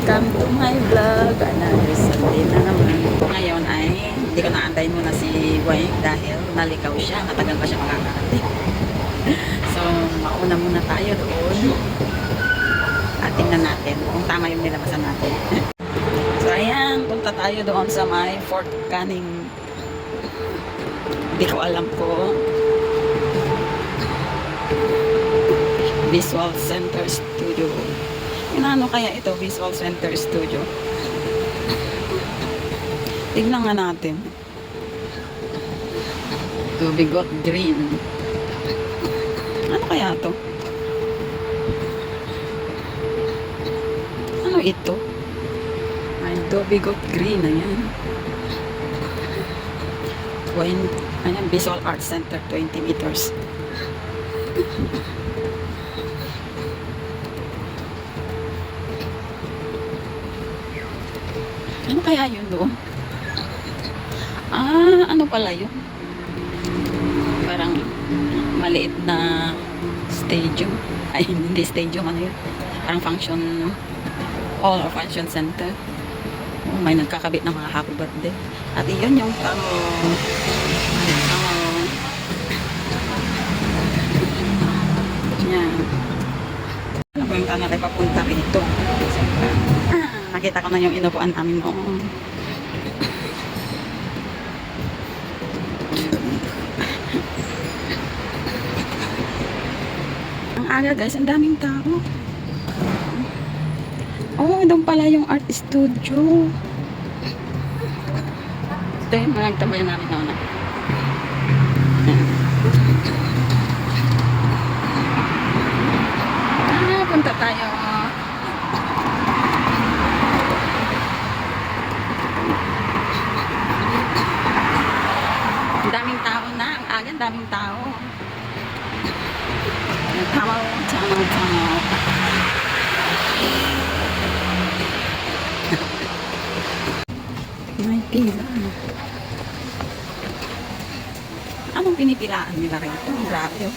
Welcome to my vlog. Another Sunday na naman. Ngayon ay hindi ko naantayin muna si Wayne dahil naligaw siya. Matagal pa siya makakarating. So, mauna muna tayo doon. At tingnan natin kung tama yung nilabasan natin. So, ayan. Punta tayo doon sa may Fort Canning. Hindi ko alam ko. Visual Center Studio. Ano kaya ito? Visual Center Studio. Tignan nga natin. To Bigot Green. Ano kaya to? Ano ito? Ay, to Bigot Green. Ayan. Ayan, Visual Arts Center, 20 meters. Ano kaya yun doon? Ah, ano pala yun? Parang maliit na stadium. Ay, hindi stadium, ano yun? Parang function hall or function center. Oh, may nagkakabit ng mga happy birthday. At yun yung yan. Ano ba yung tanong ay papunta rito? Nakita ko na yung inupuan namin noon. Ang aga guys, ang daming tao. Oh, doon pala yung art studio. Ito yung mga nagtabayan namin noon. Punta tayo. Ang daming tao na. Ang aga, ang daming tao. Tamaw. May pila. Anong pinipilaan nila rito? Grabe.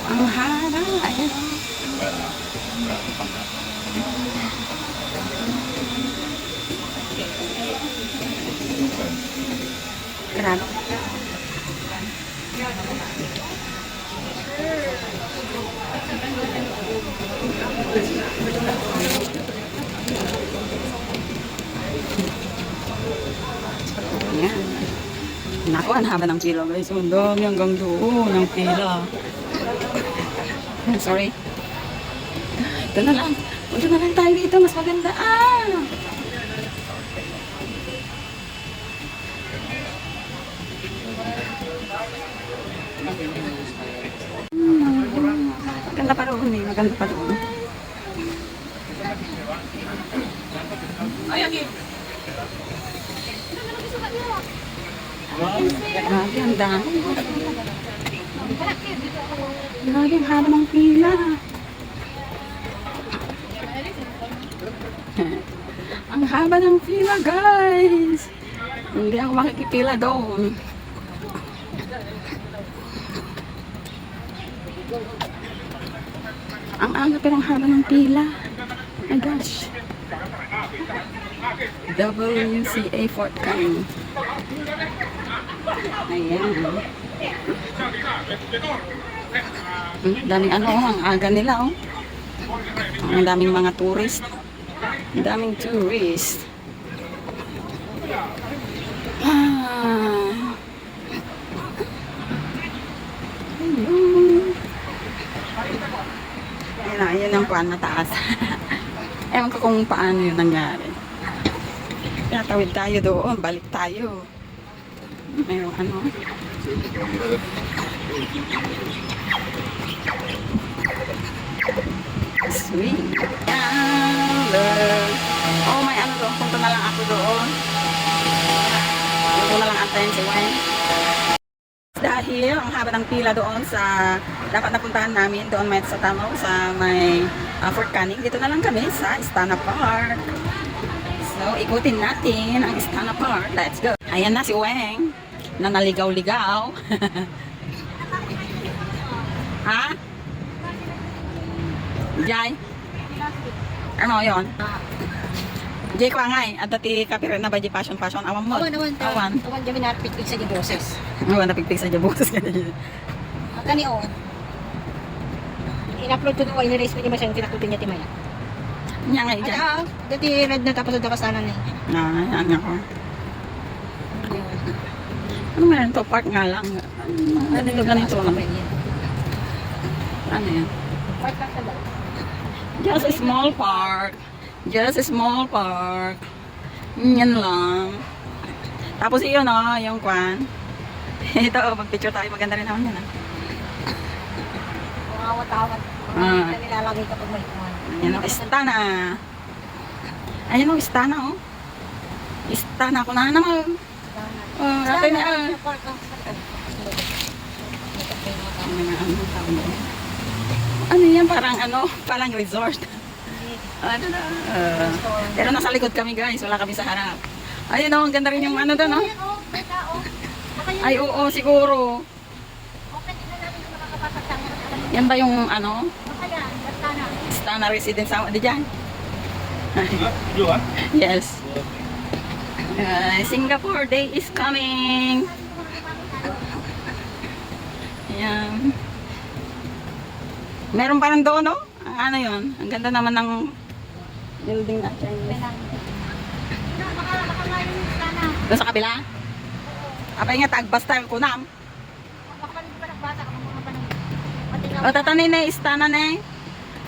Ang haba. Ayan. Grabe. Ayan. Naku, ang haba ng pila guys. Ang dami hanggang doon ng pila. Sorry. Ito na lang. Punta na lang tayo dito. Mas maganda. Maganda pa doon eh. Maganda pa doon. Grabe, ang dami. Grabe, ang haba ng pila. Ang haba ng pila, guys. Hindi ako makikipila doon. Ang aga pero ang haba ng pila. Oh my gosh. WCA Fort Canning. Ayan. Daming ano, ang aga nila, oh. Ang daming mga tourist. Ang daming tourist. Ayan ang kuwan na taas. Ewan ko kung paano yun nangyari. Tatawid tayo doon, balik tayo. Mayroong ano. Sweet. Oh, may ano doon. Punta na lang ako doon. Punta na lang antayin si Wayne. dahil ang haba ng pila doon sa dapat napuntahan namin doon may sa Tamaw sa may Fort Canning. Dito na lang kami sa Istana Park. So, ikutin natin ang Istana Park. Let's go. Ayan na si Weng na naligaw-ligaw. Ha? Jai? Ano yun? Jay ko angay, at dati kapirin na ba di passion awan mo? Awan kami napigpig sa di boses. Awan napigpig sa di boses. Kani o. In-upload ko doon, in-erase ko di masyadong tinakutin niya timaya. Nya nga Jay. Dati red na tapos daw kasanan eh. Yan ako. Ano meron to? Park nga lang. Ano yung ganito naman? Ano yan? Park lang sa daw. Just a small park. Just a small park. Yan lang. Tapos yun yung kwan. Ito, mag-picture tayo. Maganda rin naman yan. Awat-awat. Nilalagay kapag may kwan. Ayan o, Istana. Ayan o, Istana o. Istana ko na naman. Natin na. Ano yan? Parang resort. Ano na? Pero nasa likod kami guys, wala kami sa harap. Ayun o, ang ganda rin yung ano doon o. Ay oo, siguro. Yan ba yung ano? Istana residence di dyan? Yes. Singapore day is coming. Ayan. Meron pa rin doon no? Ano yun? Ang ganda naman ng building na Chinese. Doon sa kabila? Apay nga tagbas tayo kunam. O tatanin na istana na eh.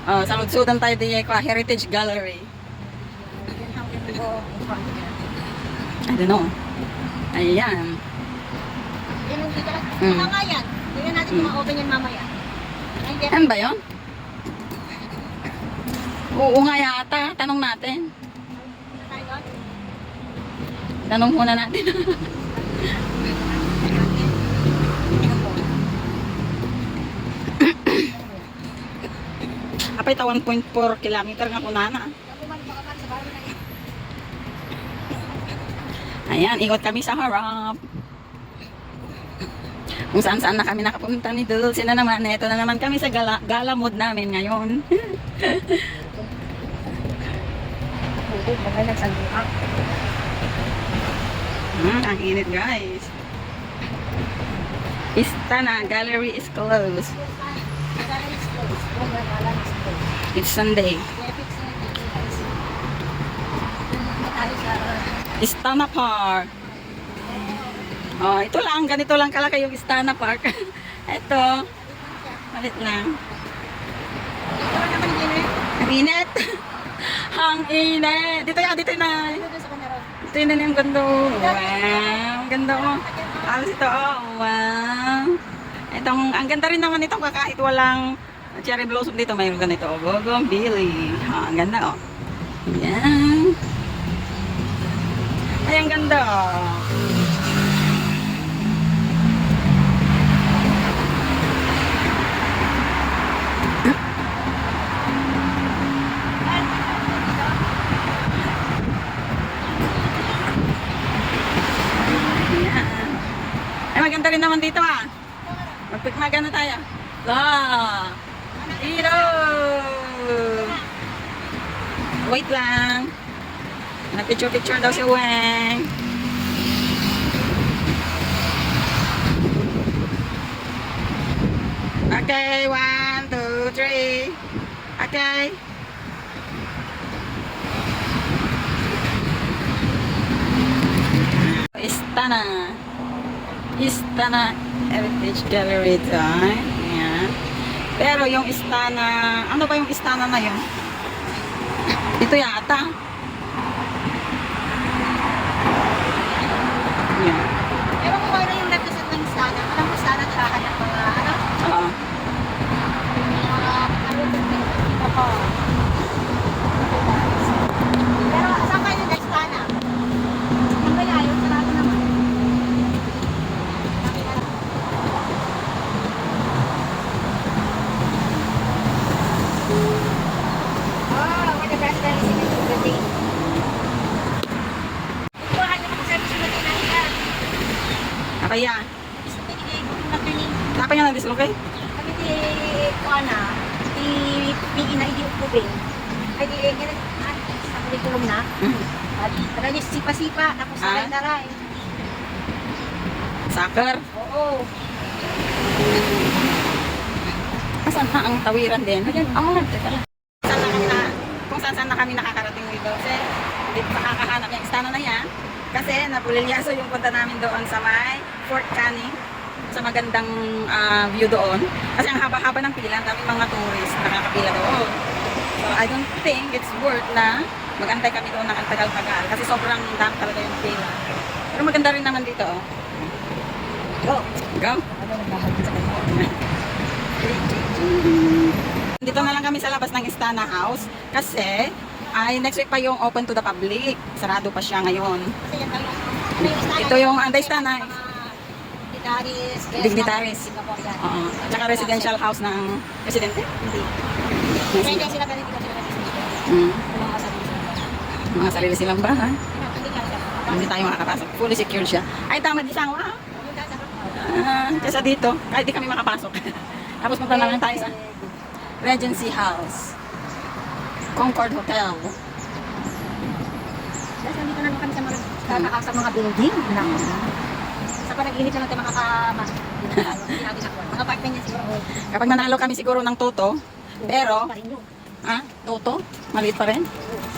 O saludsudan tayo di ko Heritage Gallery. I don't know. Ayan. Mga nga yan. Tingnan natin kung ma-open yan mamaya. Ano ba yun? Oo nga yata. Tanong natin. Tanong muna natin. Apay ta 1.4 kilometer nga kunana. Ayan, ikot kami sa harap. Kung saan-saan na kami nakapunta ni Dulce na naman. Ito na naman kami sa gala mood namin ngayon. Ang init guys. Istana Gallery is closed. It's Sunday. Istana Park. Oh, ito lang, ganito lang kalaki yung Istana Park. Ito. Malit lang. Ang init. Ang init. Dito na. Dito na yung ganda. Wow. Ang ganda mo. Alas ito. Oh, wow. Itong, ang ganda rin naman itong kahit walang cherry blossom dito. Mayroon ganito. Bougainvillea. Oh, ang ganda oh. Yan. Ay, ang ganda oh. Maganda rin naman dito ah. Magpikmaga na tayo. Dito! Wait lang. Nag-picture daw si Weng. Okay, 1, 2, 3. Okay. Istana Heritage Gallery tayo. Ayan. Pero yung Istana, ano ba yung Istana na yun? Ito yata. Ayan. Ewan ko ano yung represent ng Istana. Alam mo Istana, nakahanap mga ano? Oo. Pero saan kayo ng Istana? Ang kaya yun, sarado naman. Okay? Kami di, kuana, di, bigin na hindi upubing. Ay, di, ganun, sa kurikulum na. At, talaga sipa-sipa, tapos saray-taray. Soccer. Oo. Asan na ang tawiran din? Ayan, teka lang. Saan na kami na, kung saan na kami nakakarating dito. Kasi, hindi pa makakahanap yung istana na yan. Kasi, napulilyaso yung punta namin doon sa may Fort Canning. Sa magandang view doon. Kasi ang haba-haba ng pila, ang daming mga tourist nakakapila doon. So, I don't think it's worth na mag-antay kami doon ng antagal-tagal. Kasi sobrang dami talaga yung pila. Pero maganda rin naman dito, oh. Go! Go! Dito na lang kami sa labas ng Istana House kasi ay next week pa yung open to the public. Sarado pa siya ngayon. Kasi yan talaga. Ano yung istana? Ito yung Anday Istana. Mga dignitaries. Dignitaries. Singapore yan. Oo. At saka residential house ng presidente. Hindi. Yes. Kaya sila ganito sila ganito. Mm. Mga sarili sila. Mga sarili silang bahay. Hindi ka lang. Hindi tayo makakapasok. Fully secured siya. Ay, tama di siya. Wow. Kesa dito, kahit di kami makapasok. Tapos punta na lang tayo sa Regency House. Concord Hotel. Dahil nandito na naman kami sa mga building. Naku. Sa panaginip na lang tayo mga apartment niya siguro. Kapag nanalo kami siguro ng Toto, pero, Pa rin yun. Toto, maliit pa rin.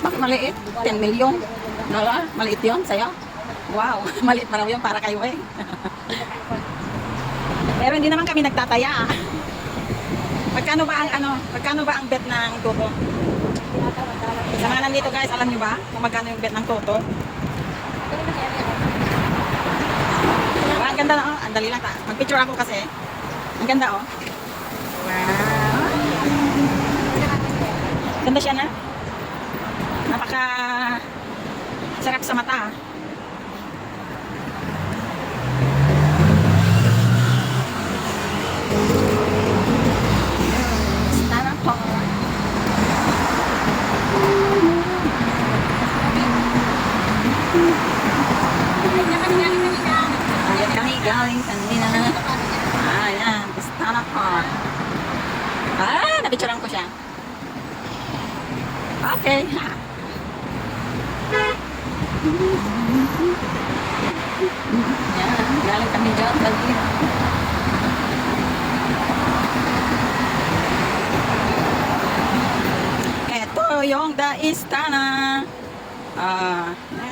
Bakit maliit? 10 million. Dollar, maliit yun sa'yo? Wow, maliit pa raw yun para kayo eh. Pero hindi naman kami nagtataya. Magkano ba ang bet ng Toto? Sa mga nandito guys, alam nyo ba kung magkano yung bet ng Toto? Diba, ang ganda na oh. Ang dali lang. Mag-picture ako kasi. Ang ganda oh. Wow. Ganda siya na. Napaka sarap sa mata. Istana Park. Ayan kami galing kanina. Ayan, Istana Park. Napicturean ko siya. Okay. Ayan, galing kami dyan kanina. Ito yung The Istana.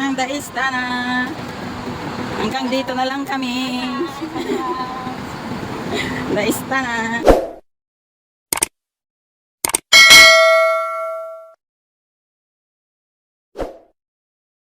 Ang The Istana. Hanggang dito na lang kami. The Istana.